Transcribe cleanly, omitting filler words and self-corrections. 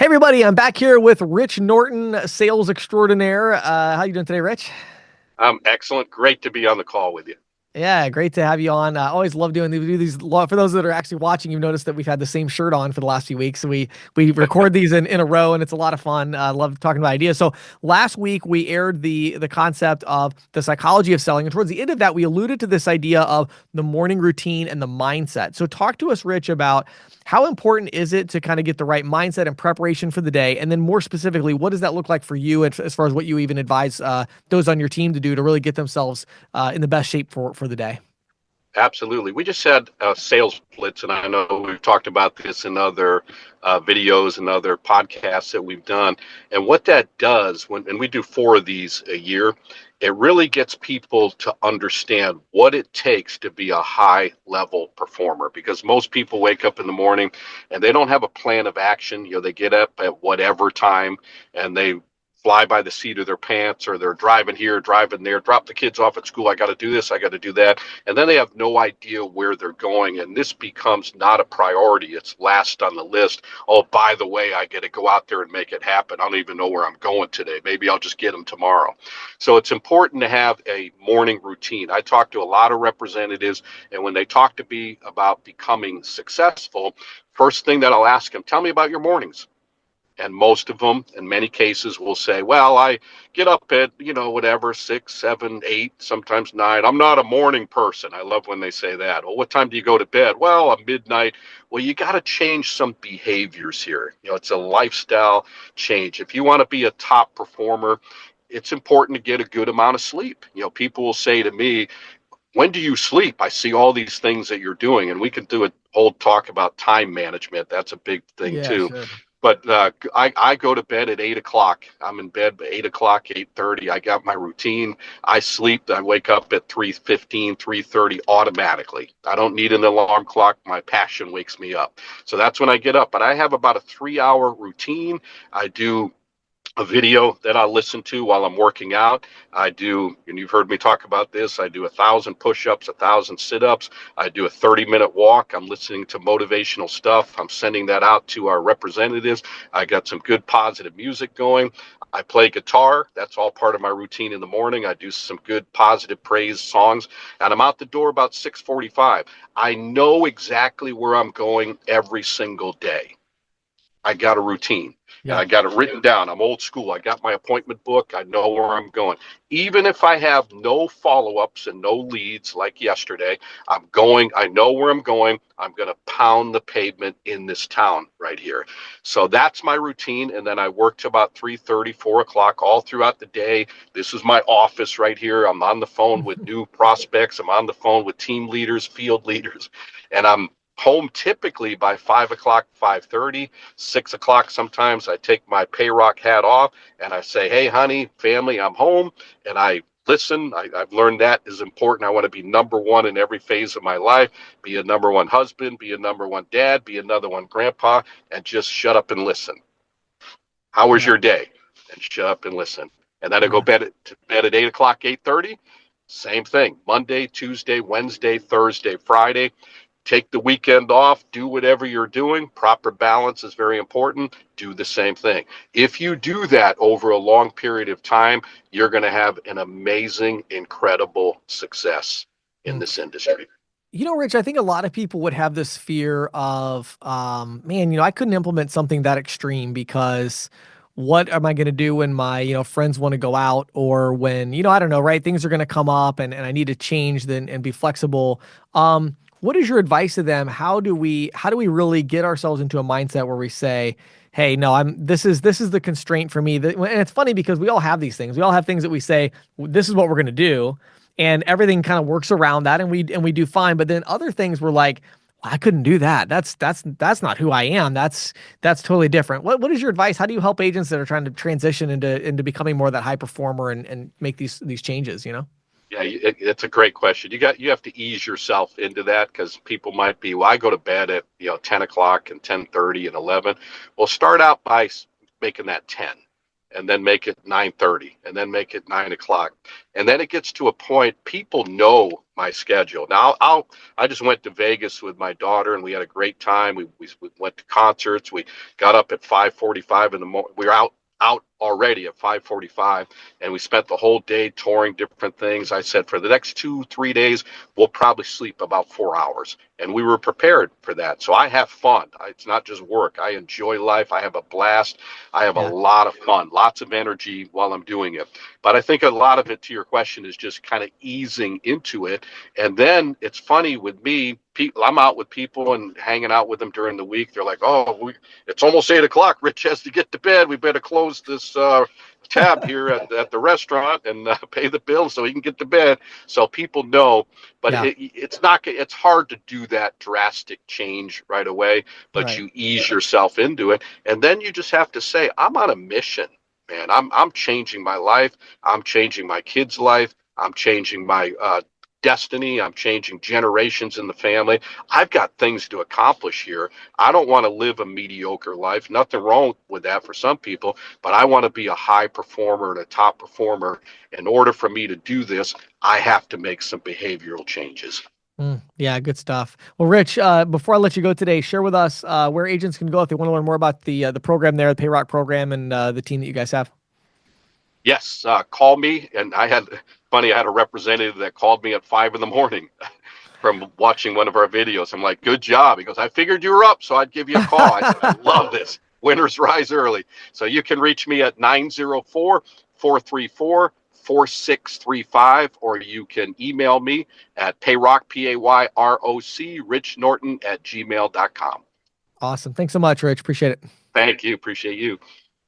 Everybody, I'm back here with Rich Norton, sales extraordinaire. How you doing today, Rich? I'm excellent. Great to be on the call with you. Yeah, great to have you on. I always love doing these. For those that are actually watching, you've noticed that we've had the same shirt on for the last few weeks. So we record these in a row, and it's a lot of fun. I love talking about ideas. So last week we aired the concept of the psychology of selling, and towards the end of that, we alluded to this idea of the morning routine and the mindset. So talk to us, Rich, about how important is it to kind of get the right mindset and preparation for the day, and then more specifically, what does that look like for you, as far as what you even advise those on your team to do to really get themselves in the best shape for the day. Absolutely. We just had a sales blitz, and I know we've talked about this in other videos and other podcasts that we've done. And what that does, and we do four of these a year, it really gets people to understand what it takes to be a high level performer. Because most people wake up in the morning and they don't have a plan of action. They get up at whatever time and they fly by the seat of their pants, or they're driving here, driving there, drop the kids off at school. I got to do this, I got to do that. And then they have no idea where they're going. And this becomes not a priority. It's last on the list. Oh, by the way, I got to go out there and make it happen. I don't even know where I'm going today. Maybe I'll just get them tomorrow. So it's important to have a morning routine. I talk to a lot of representatives, and when they talk to me about becoming successful, first thing that I'll ask them, tell me about your mornings. And most of them, in many cases, will say, well, I get up at, whatever, 6, 7, 8, sometimes 9. I'm not a morning person. I love when they say that. Well, what time do you go to bed? Well, midnight. Well, you got to change some behaviors here. It's a lifestyle change. If you want to be a top performer, it's important to get a good amount of sleep. People will say to me, when do you sleep? I see all these things that you're doing. And we can do a whole talk about time management. That's a big thing, Yeah, too. sure. But I go to bed at 8 o'clock. I'm in bed by 8 o'clock, 8:30. I got my routine. I sleep. I wake up at 3:15, 3:30 automatically. I don't need an alarm clock. My passion wakes me up. So that's when I get up. But I have about a 3 hour routine. I do a video that I listen to while I'm working out. I do, and you've heard me talk about this, I do 1,000 push-ups, 1,000 sit-ups. I do a 30-minute walk. I'm listening to motivational stuff. I'm sending that out to our representatives. I got some good positive music going. I play guitar. That's all part of my routine in the morning. I do some good positive praise songs, and I'm out the door about 6:45. I know exactly where I'm going every single day. I got a routine and Yeah. I got it written down. I'm old school. I got my appointment book. I know where I'm going. Even if I have no follow ups and no leads like yesterday, I'm going. I know where I'm going. I'm going to pound the pavement in this town right here. So that's my routine. And then I work to about 3:30, 4 o'clock all throughout the day. This is my office right here. I'm on the phone with new prospects. I'm on the phone with team leaders, field leaders, and I'm home typically by 5 o'clock, 5:30, 6 o'clock. Sometimes I take my payrock hat off and I say, hey, honey, family, I'm home. And I listen. I've learned that is important. I want to be number one in every phase of my life, be a number one husband, be a number one dad, be another one grandpa, and just shut up and listen. How was Yeah. your day? And shut up and listen. And then I go Yeah. bed at 8 o'clock, 8:30. Same thing. Monday, Tuesday, Wednesday, Thursday, Friday. Take the weekend off, do whatever you're doing. Proper balance is very important. Do the same thing. If you do that over a long period of time, you're going to have an amazing, incredible success in Mm. this industry. Rich, I think a lot of people would have this fear of, man, I couldn't implement something that extreme because what am I going to do when my, friends want to go out or when, I don't know, right? Things are going to come up and I need to change then and be flexible. What is your advice to them? How do we really get ourselves into a mindset where we say, hey, no, this is the constraint for me. And it's funny because we all have these things. We all have things that we say, this is what we're going to do, and everything kind of works around that, and we do fine. But then other things we're like, well, I couldn't do that. That's not who I am. That's totally different. What is your advice? How do you help agents that are trying to transition into becoming more of that high performer and make these changes? Yeah, it's a great question. You have to ease yourself into that because people might be, well, I go to bed at 10 o'clock and 10:30 and 11. Well, start out by making that 10. and then make it 9:30 and then make it 9 o'clock. And then it gets to a point people know my schedule. Now I just went to Vegas with my daughter and we had a great time. We went to concerts. We got up at 5:45 in the morning. We were out already at 5:45 and we spent the whole day touring different things. I said for the next 2 3 days we'll probably sleep about 4 hours, and we were prepared for that. So I have fun. It's not just work. I enjoy life. I have a blast. I have a Yeah. lot of fun, lots of energy while I'm doing it. But I think a lot of it, to your question, is just kind of easing into it. And then it's funny with me, I'm out with people and hanging out with them during the week. They're like, "Oh, it's almost 8 o'clock. Rich has to get to bed. We better close this tab here at the restaurant and pay the bill so he can get to bed." So people know, but Yeah. it's not. It's hard to do that drastic change right away. But Right. you ease yourself into it, and then you just have to say, "I'm on a mission, man. I'm changing my life. I'm changing my kids' life. I'm changing my destiny. I'm changing generations in the family. I've got things to accomplish here. I don't want to live a mediocre life. Nothing wrong with that for some people, but I want to be a high performer and a top performer. In order for me to do this, I have to make some behavioral changes." Yeah, good stuff. Well, Rich, before I let you go today, share with us where agents can go if they want to learn more about the program there, the Payrock program, and the team that you guys have. Yes, call me. And I had a representative that called me at 5 in the morning from watching one of our videos. I'm like, "Good job." He goes, "I figured you were up, so I'd give you a call." I said, "I love this. Winners rise early." So you can reach me at 904-434-4635, or you can email me at payrock, Payroc, Rich Norton at gmail.com. Awesome. Thanks so much, Rich. Appreciate it. Thank you. Appreciate you.